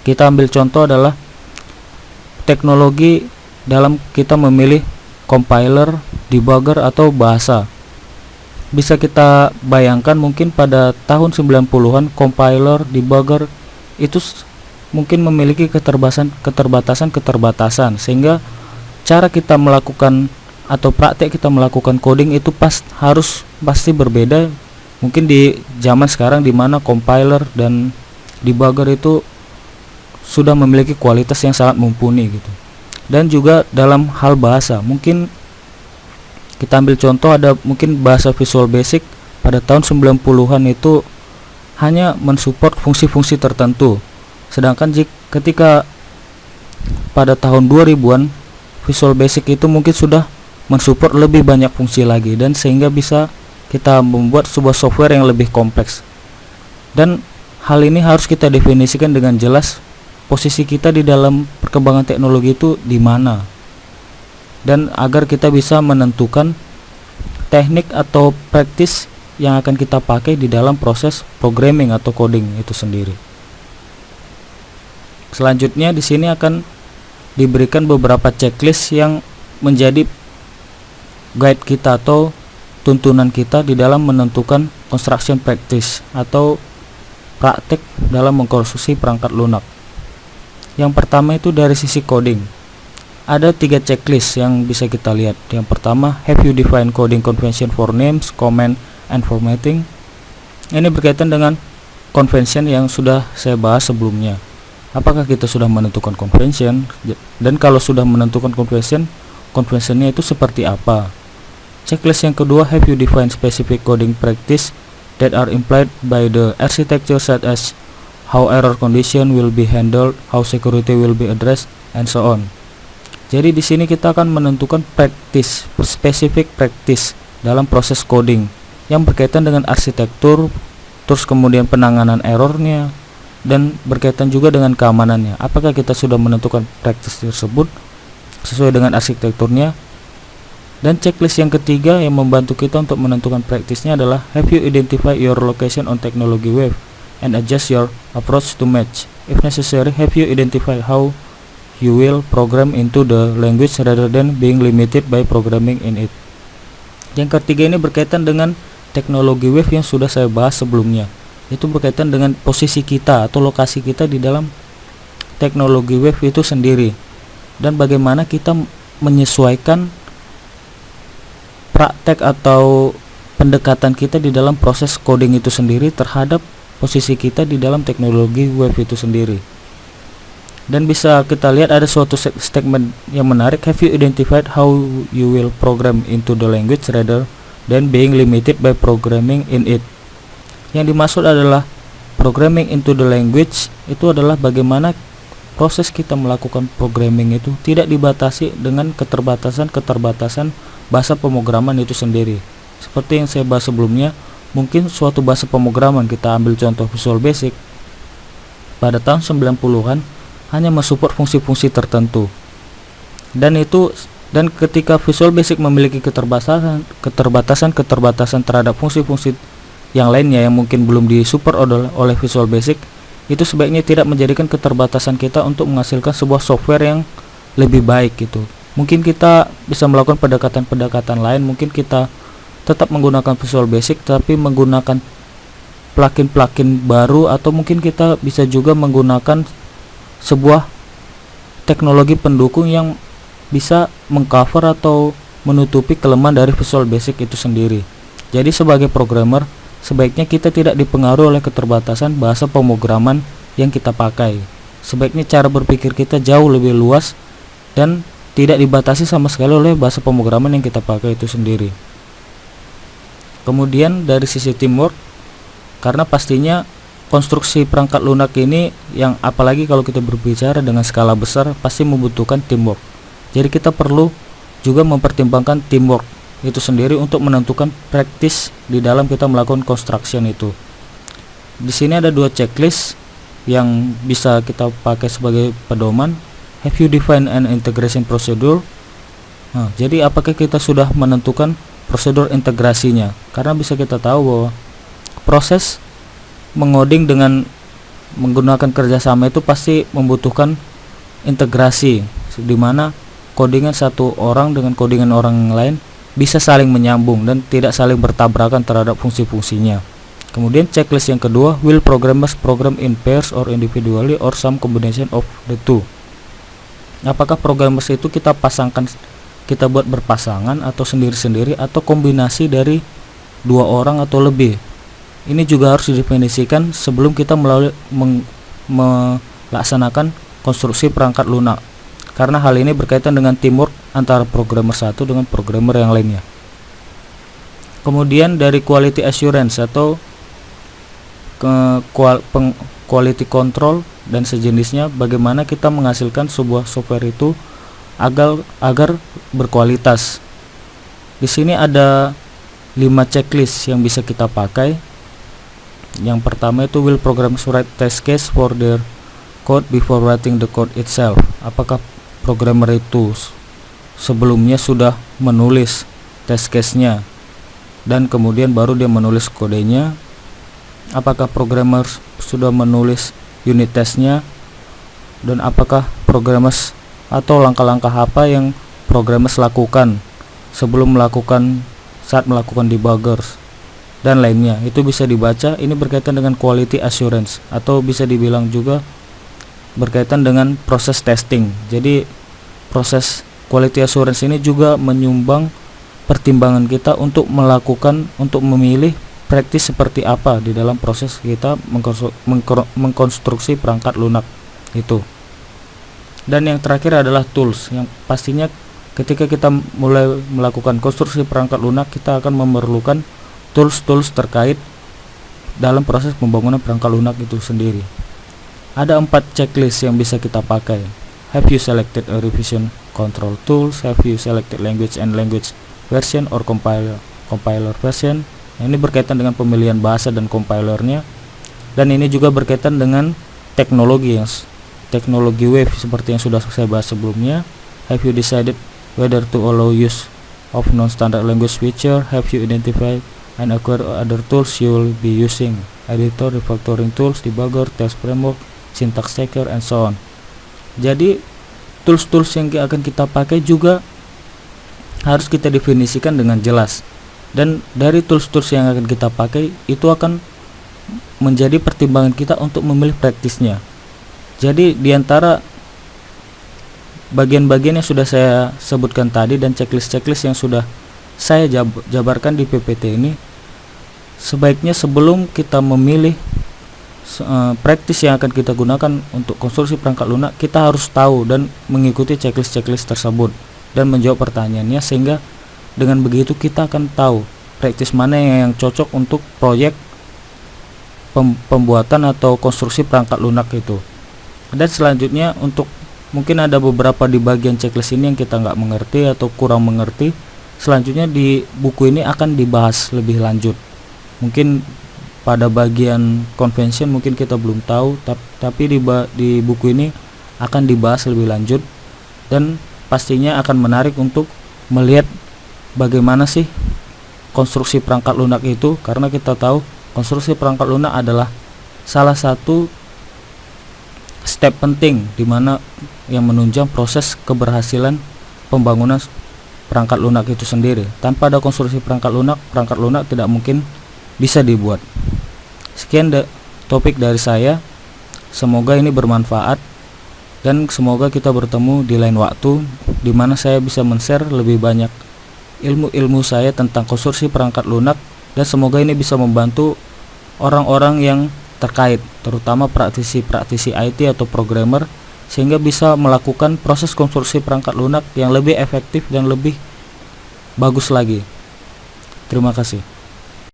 Kita ambil contoh adalah teknologi dalam kita memilih compiler, debugger atau bahasa. Bisa kita bayangkan mungkin pada tahun 90-an compiler, debugger itu mungkin memiliki keterbatasan sehingga cara kita melakukan atau praktek kita melakukan coding itu pasti berbeda. Mungkin di zaman sekarang di mana compiler dan debugger itu sudah memiliki kualitas yang sangat mumpuni gitu. Dan juga dalam hal bahasa, mungkin kita ambil contoh, ada mungkin bahasa Visual Basic pada tahun 90-an itu hanya mensupport fungsi-fungsi tertentu. Sedangkan ketika pada tahun 2000-an Visual Basic itu mungkin sudah mensupport lebih banyak fungsi lagi, dan sehingga bisa kita membuat sebuah software yang lebih kompleks. Dan hal ini harus kita definisikan dengan jelas posisi kita di dalam perkembangan teknologi itu di mana, dan agar kita bisa menentukan teknik atau praktis yang akan kita pakai di dalam proses programming atau coding itu sendiri. Selanjutnya di sini akan diberikan beberapa checklist yang menjadi guide kita atau tuntunan kita di dalam menentukan construction practice atau praktek dalam mengkonstruksi perangkat lunak. Yang pertama itu dari sisi coding. Ada 3 checklist yang bisa kita lihat. Yang pertama, have you defined coding convention for names, comment, and formatting? Ini berkaitan dengan convention yang sudah saya bahas sebelumnya. Apakah kita sudah menentukan convention? Dan kalau sudah menentukan conventionnya itu seperti apa? Checklist yang kedua, have you defined specific coding practice that are implied by the architecture, such as how error condition will be handled, how security will be addressed, and so on. Jadi di sini kita akan menentukan practice, specific practice dalam proses coding yang berkaitan dengan arsitektur, terus kemudian penanganan errornya, dan berkaitan juga dengan keamanannya. Apakah kita sudah menentukan practice tersebut sesuai dengan arsitekturnya? Dan checklist yang ketiga yang membantu kita untuk menentukan practice-nya adalah have you identify your location on technology wave and adjust your approach to match. If necessary, have you identify how you will program into the language rather than being limited by programming in it. Yang ketiga ini berkaitan dengan teknologi wave yang sudah saya bahas sebelumnya. Itu berkaitan dengan posisi kita atau lokasi kita di dalam teknologi wave itu sendiri, dan bagaimana kita menyesuaikan praktek atau pendekatan kita di dalam proses coding itu sendiri terhadap posisi kita di dalam teknologi wave itu sendiri. Dan bisa kita lihat ada suatu statement yang menarik, have you identified how you will program into the language rather than being limited by programming in it. Yang dimaksud adalah programming into the language itu adalah bagaimana proses kita melakukan programming itu tidak dibatasi dengan keterbatasan bahasa pemrograman itu sendiri. Seperti yang saya bahas sebelumnya, mungkin suatu bahasa pemrograman, kita ambil contoh Visual Basic pada tahun 90-an hanya mensupport fungsi-fungsi tertentu. Dan ketika Visual Basic memiliki keterbatasan terhadap fungsi-fungsi yang lainnya yang mungkin belum disupport oleh Visual Basic, itu sebaiknya tidak menjadikan keterbatasan kita untuk menghasilkan sebuah software yang lebih baik gitu. Mungkin kita bisa melakukan pendekatan-pendekatan lain, mungkin kita tetap menggunakan Visual Basic tapi menggunakan plugin-plugin baru, atau mungkin kita bisa juga menggunakan sebuah teknologi pendukung yang bisa mengcover atau menutupi kelemahan dari Visual Basic itu sendiri. Jadi sebagai programmer, sebaiknya kita tidak dipengaruhi oleh keterbatasan bahasa pemrograman yang kita pakai. Sebaiknya cara berpikir kita jauh lebih luas dan tidak dibatasi sama sekali oleh bahasa pemrograman yang kita pakai itu sendiri. Kemudian dari sisi teamwork, karena pastinya konstruksi perangkat lunak ini, yang apalagi kalau kita berbicara dengan skala besar, pasti membutuhkan teamwork. Jadi kita perlu juga mempertimbangkan teamwork itu sendiri untuk menentukan praktis di dalam kita melakukan construction itu. Di sini ada 2 checklist yang bisa kita pakai sebagai pedoman. Have you defined an integration procedure? Jadi apakah kita sudah menentukan prosedur integrasinya? Karena bisa kita tahu bahwa proses mengoding dengan menggunakan kerjasama itu pasti membutuhkan integrasi, di mana codingan satu orang dengan codingan orang lain bisa saling menyambung dan tidak saling bertabrakan terhadap fungsi-fungsinya. Kemudian checklist yang kedua, will programmers program in pairs or individually or some combination of the two? Apakah programmers itu kita pasangkan, kita buat berpasangan atau sendiri-sendiri atau kombinasi dari 2 orang atau lebih? Ini juga harus didefinisikan sebelum kita melaksanakan konstruksi perangkat lunak, karena hal ini berkaitan dengan teamwork antara programmer satu dengan programmer yang lainnya. Kemudian dari quality assurance atau quality control dan sejenisnya, bagaimana kita menghasilkan sebuah software itu agar berkualitas. Di sini ada 5 checklist yang bisa kita pakai. Yang pertama itu, will programmers write test case for their code before writing the code itself? Apakah programmer itu sebelumnya sudah menulis test case-nya dan kemudian baru dia menulis kodenya? Apakah programmer sudah menulis unit testnya? Dan apakah programmers atau langkah-langkah apa yang programmers lakukan sebelum saat melakukan debuggers dan lainnya? Itu bisa dibaca. Ini berkaitan dengan quality assurance, atau bisa dibilang juga berkaitan dengan proses testing. Jadi proses quality assurance ini juga menyumbang pertimbangan kita untuk memilih praktis seperti apa di dalam proses kita mengkonstruksi perangkat lunak itu. Dan yang terakhir adalah tools, yang pastinya ketika kita mulai melakukan konstruksi perangkat lunak, kita akan memerlukan tools terkait dalam proses pembangunan perangkat lunak itu sendiri. Ada 4 checklist yang bisa kita pakai. Have you selected a revision control tools? Have you selected language and language version or compiler version? Ini berkaitan dengan pemilihan bahasa dan compilernya. Dan ini juga berkaitan dengan teknologi wave seperti yang sudah saya bahas sebelumnya. Have you decided whether to allow use of non-standard language feature? Have you identified and acquired other tools you will be using? Editor, refactoring tools, debugger, test framework, syntax checker, and so on. Jadi tools-tools yang akan kita pakai juga harus kita definisikan dengan jelas. Dan dari tools-tools yang akan kita pakai itu akan menjadi pertimbangan kita untuk memilih praktisnya. Jadi diantara bagian-bagian yang sudah saya sebutkan tadi dan checklist-checklist yang sudah saya jabarkan di PPT ini, sebaiknya sebelum kita memilih praktis yang akan kita gunakan untuk konstruksi perangkat lunak, kita harus tahu dan mengikuti checklist-checklist tersebut dan menjawab pertanyaannya, sehingga dengan begitu kita akan tahu praktis mana yang cocok untuk proyek pembuatan atau konstruksi perangkat lunak itu. Dan selanjutnya, untuk mungkin ada beberapa di bagian checklist ini yang kita nggak mengerti atau kurang mengerti, selanjutnya di buku ini akan dibahas lebih lanjut. Mungkin pada bagian convention mungkin kita belum tahu, tapi di buku ini akan dibahas lebih lanjut, dan pastinya akan menarik untuk melihat bagaimana sih konstruksi perangkat lunak itu, karena kita tahu konstruksi perangkat lunak adalah salah satu step penting di mana yang menunjang proses keberhasilan pembangunan perangkat lunak itu sendiri. Tanpa ada konstruksi perangkat lunak tidak mungkin bisa dibuat. Sekian topik dari saya. Semoga ini bermanfaat dan semoga kita bertemu di lain waktu di mana saya bisa men-share lebih banyak ilmu-ilmu saya tentang konstruksi perangkat lunak, dan semoga ini bisa membantu orang-orang yang terkait, terutama praktisi-praktisi IT atau programmer, sehingga bisa melakukan proses konstruksi perangkat lunak yang lebih efektif dan lebih bagus lagi. Terima kasih.